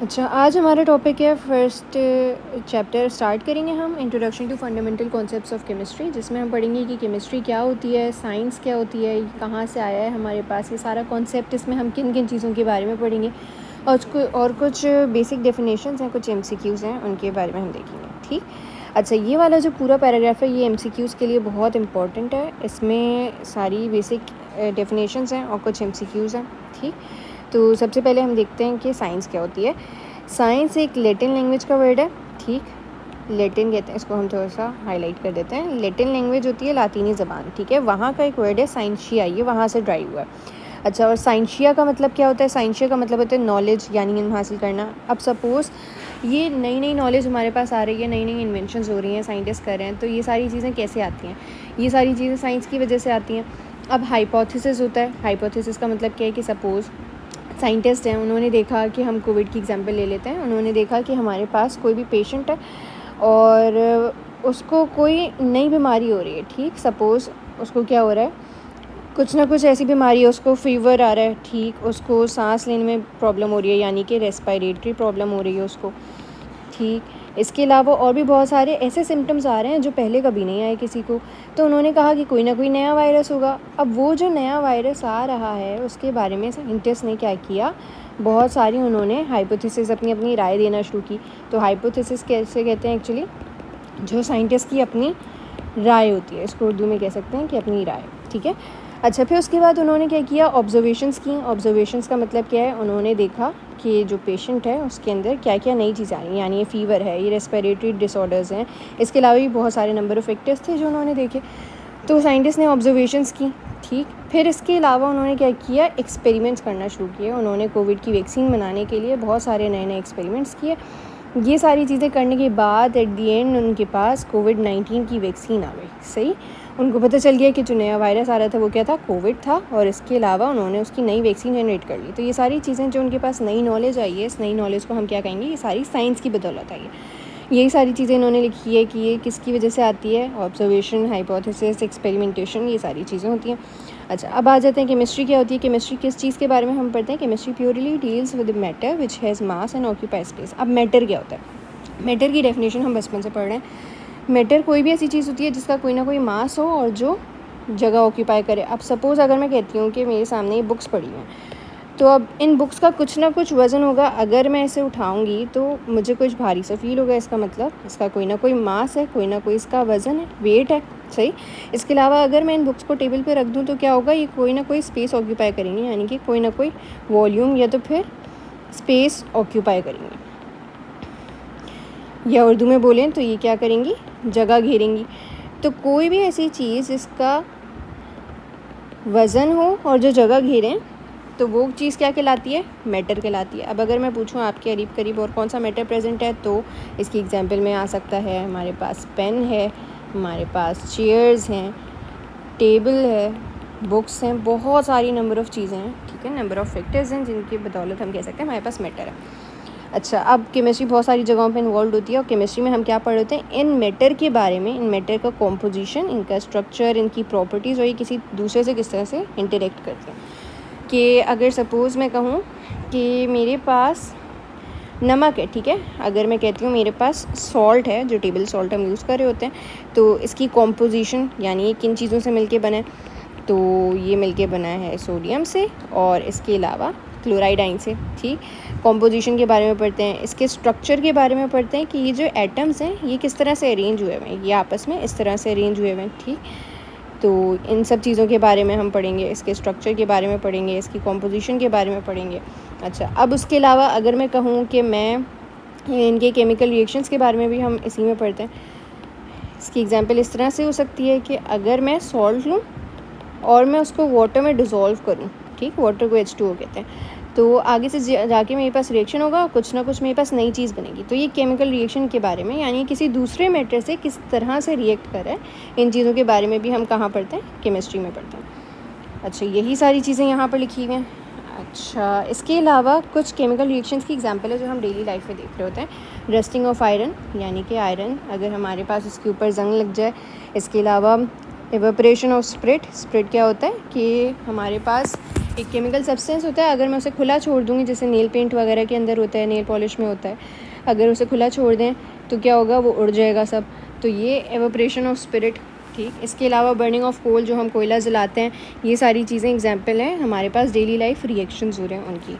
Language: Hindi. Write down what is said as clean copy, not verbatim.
अच्छा, आज हमारा टॉपिक है फर्स्ट चैप्टर स्टार्ट करेंगे हम introduction to fundamental concepts of chemistry, जिसमें हम पढ़ेंगे कि केमिस्ट्री क्या होती है, साइंस क्या होती है, कहाँ से आया है हमारे पास ये सारा कॉन्सेप्ट। इसमें हम किन किन चीज़ों के बारे में पढ़ेंगे और कुछ बेसिक डेफिनेशंस हैं, कुछ एमसीक्यूज़ हैं, उनके बारे में हम देखेंगे। ठीक। अच्छा, ये वाला जो पूरा पैराग्राफ है ये एमसीक्यूज़ के लिए बहुत इंपॉर्टेंट है। इसमें सारी बेसिक डेफिनेशंस हैं और कुछ एमसीक्यूज़ हैं। ठीक। तो सबसे पहले हम देखते हैं कि साइंस क्या होती है। साइंस एक लैटिन लैंग्वेज का वर्ड है। ठीक। लैटिन कहते हैं इसको, हम थोड़ा सा हाईलाइट कर देते हैं। लैटिन लैंग्वेज होती है लातीनी ज़बान। ठीक है, वहाँ का एक वर्ड है साइंशिया, ये वहाँ से ड्राइव हुआ है। अच्छा, और साइंशिया का मतलब क्या होता है? साइंशिया का मतलब होता है नॉलेज, यानी इल्म हासिल करना। अब सपोज़ ये नई नई नॉलेज हमारे पास आ रही है, नई नई इन्वेंशंस हो रही हैं, साइंटिस्ट कर रहे हैं, तो ये सारी चीज़ें कैसे आती हैं? ये सारी चीज़ें साइंस की वजह से आती हैं। अब हाइपोथेसिस होता है। हाइपोथेसिस का मतलब क्या है कि सपोज़ साइंटिस्ट हैं, उन्होंने देखा कि हम कोविड की एग्जांपल ले लेते हैं। उन्होंने देखा कि हमारे पास कोई भी पेशेंट है और उसको कोई नई बीमारी हो रही है। ठीक, सपोज़ उसको क्या हो रहा है, कुछ ना कुछ ऐसी बीमारी है, उसको फीवर आ रहा है। ठीक, उसको सांस लेने में प्रॉब्लम हो रही है, यानी कि रेस्पिरेटरी प्रॉब्लम हो रही है उसको। ठीक, इसके अलावा और भी बहुत सारे ऐसे सिम्टम्स आ रहे हैं जो पहले कभी नहीं आए किसी को। तो उन्होंने कहा कि कोई ना कोई नया वायरस होगा। अब वो जो नया वायरस आ रहा है उसके बारे में साइंटिस्ट ने क्या किया, बहुत सारी उन्होंने हाइपोथेसिस अपनी अपनी राय देना शुरू की। तो हाइपोथेसिस कैसे कहते हैं एक्चुअली, जो साइंटिस्ट की अपनी राय होती है, इसको उर्दू में कह सकते हैं कि अपनी राय। ठीक है। अच्छा, फिर उसके बाद उन्होंने क्या किया, ऑब्जर्वेशंस की। ऑब्जर्वेशंस का मतलब क्या है, उन्होंने देखा कि जो पेशेंट है उसके अंदर क्या क्या नई चीज़ें आ रही हैं, यानी ये फ़ीवर है, ये रेस्पिरेटरी डिसऑर्डर्स हैं। इसके अलावा भी बहुत सारे नंबर ऑफ़ फैक्टर्स थे जो उन्होंने देखे। तो साइंटिस्ट ने ऑब्जर्वेशंस की। ठीक, फिर इसके अलावा उन्होंने क्या किया, एक्सपेरिमेंट्स करना शुरू किए। उन्होंने कोविड की वैक्सीन बनाने के लिए बहुत सारे नए नए एक्सपेरिमेंट्स किए। ये सारी चीज़ें करने के बाद एट दी एंड उनके पास कोविड-19 की वैक्सीन आ गई। सही, उनको पता चल गया कि जो नया वायरस आ रहा था वो क्या था, कोविड था, और इसके अलावा उन्होंने उसकी नई वैक्सीन जनरेट कर ली। तो ये सारी चीज़ें जो उनके पास नई नॉलेज आई है, इस नई नॉलेज को हम क्या कहेंगे, ये सारी साइंस की बदौलत आई है। यही सारी चीज़ें इन्होंने लिखी है कि ये किसकी वजह से आती है, ऑब्जर्वेशन, हाइपोथेसिस, एक्सपेरिमेंटेशन, ये सारी चीज़ें होती हैं। अच्छा, अब आ जाते हैं केमिस्ट्री क्या होती है। केमिस्ट्री किस चीज़ के बारे में हम पढ़ते हैं? Chemistry purely deals with matter which has mass and occupy space. अब मैटर क्या होता है? मैटर की डेफिनेशन हम बचपन से पढ़ रहे हैं। मैटर कोई भी ऐसी चीज़ होती है जिसका कोई ना कोई मास हो और जो जगह ऑक्यूपाई करे। अब सपोज़ अगर मैं कहती हूँ कि मेरे सामने ये बुक्स पड़ी हैं, तो अब इन बुक्स का कुछ ना कुछ वज़न होगा। अगर मैं इसे उठाऊँगी तो मुझे कुछ भारी सा फील होगा। इसका मतलब इसका कोई ना कोई मास है, कोई ना कोई इसका वज़न है, वेट है। सही। इसके अलावा अगर मैं इन बुक्स को टेबल पे रख दूँ तो क्या होगा, ये कोई ना कोई स्पेस ऑक्यूपाई करेंगे, यानी कि कोई ना कोई वॉल्यूम या तो फिर स्पेस ऑक्यूपाई करेंगे, या उर्दू में बोलें तो ये क्या करेंगी, जगह घेरेंगी। तो कोई भी ऐसी चीज़ जिसका वज़न हो और जो जगह घेरें, तो वो चीज़ क्या कहलाती है, मैटर कहलाती है। अब अगर मैं पूछूं आपके करीब करीब और कौन सा मैटर प्रेजेंट है, तो इसकी एग्जांपल में आ सकता है, हमारे पास पेन है, हमारे पास चेयर्स हैं, टेबल है, बुक्स हैं, बहुत सारी नंबर ऑफ़ चीज़ें हैं। ठीक है, नंबर ऑफ़ फैक्टर्स हैं जिनकी बदौलत हम कह सकते हैं हमारे पास मैटर है। अच्छा, अब केमिस्ट्री बहुत सारी जगहों पे इन्वॉल्व होती है, और केमिस्ट्री में हम क्या पढ़ होते हैं, इन मैटर के बारे में, इन मैटर का कॉम्पोजिशन, इनका स्ट्रक्चर, इनकी प्रॉपर्टीज़, और ये किसी दूसरे से किस तरह से इंटरेक्ट करते हैं। कि अगर सपोज़ मैं कहूँ कि मेरे पास नमक है। ठीक है, अगर मैं कहती हूँ मेरे पास सॉल्ट है, जो टेबल सॉल्ट हम यूज़ कर रहे होते हैं, तो इसकी कॉम्पोजिशन, यानी ये किन चीज़ों से मिलके बना है, तो ये मिलके बना है सोडियम से और इसके अलावा क्लोराइड आयन से। ठीक, कॉम्पोजिशन के बारे में पढ़ते हैं, इसके स्ट्रक्चर के बारे में पढ़ते हैं कि ये जो एटम्स हैं ये किस तरह से अरेंज हुए हुए हैं, ये आपस में इस तरह से अरेंज हुए हुए हैं। ठीक, तो इन सब चीज़ों के बारे में हम पढ़ेंगे, इसके स्ट्रक्चर के बारे में पढ़ेंगे, इसकी कॉम्पोजिशन के बारे में पढ़ेंगे। अच्छा, अब उसके अलावा अगर मैं कहूँ कि मैं इनके केमिकल रिएक्शंस के बारे में भी हम इसी में पढ़ते हैं। इसकी एग्जांपल इस तरह से हो सकती है कि अगर मैं सॉल्ट लूँ और मैं उसको वाटर में डिज़ोल्व करूँ, ठीक, वाटर को H2O कहते हैं, तो आगे से जाके मेरे पास रिएक्शन होगा, कुछ ना कुछ मेरे पास नई चीज़ बनेगी। तो ये केमिकल रिएक्शन के बारे में, यानी किसी दूसरे मैटर से किस तरह से रिएक्ट कर रहा है, इन चीज़ों के बारे में भी हम कहाँ पढ़ते हैं, केमिस्ट्री में पढ़ते हैं। अच्छा, यही सारी चीज़ें यहाँ पर लिखी हुई हैं। अच्छा, इसके अलावा कुछ केमिकल रिएक्शंस की एग्जांपल है जो हम डेली लाइफ में देख रहे होते हैं। रस्टिंग ऑफ आयरन, यानी कि आयरन अगर हमारे पास उसके ऊपर जंग लग जाए। इसके अलावा एवेपोरेशन ऑफ स्प्रिट। स्प्रिट क्या होता है कि हमारे पास एक केमिकल सब्सटेंस होता है, अगर मैं उसे खुला छोड़ दूँगी, जैसे नेल पेंट वगैरह के अंदर होता है, नेल पॉलिश में होता है, अगर उसे खुला छोड़ दें तो क्या होगा, वो उड़ जाएगा सब। तो ये एवोपरेशन ऑफ स्पिरिट। ठीक, इसके अलावा बर्निंग ऑफ कोल, जो हम कोयला जलाते हैं, ये सारी चीज़ें एग्जांपल हैं हमारे पास डेली लाइफ रिएक्शंस हो रहे हैं उनकी।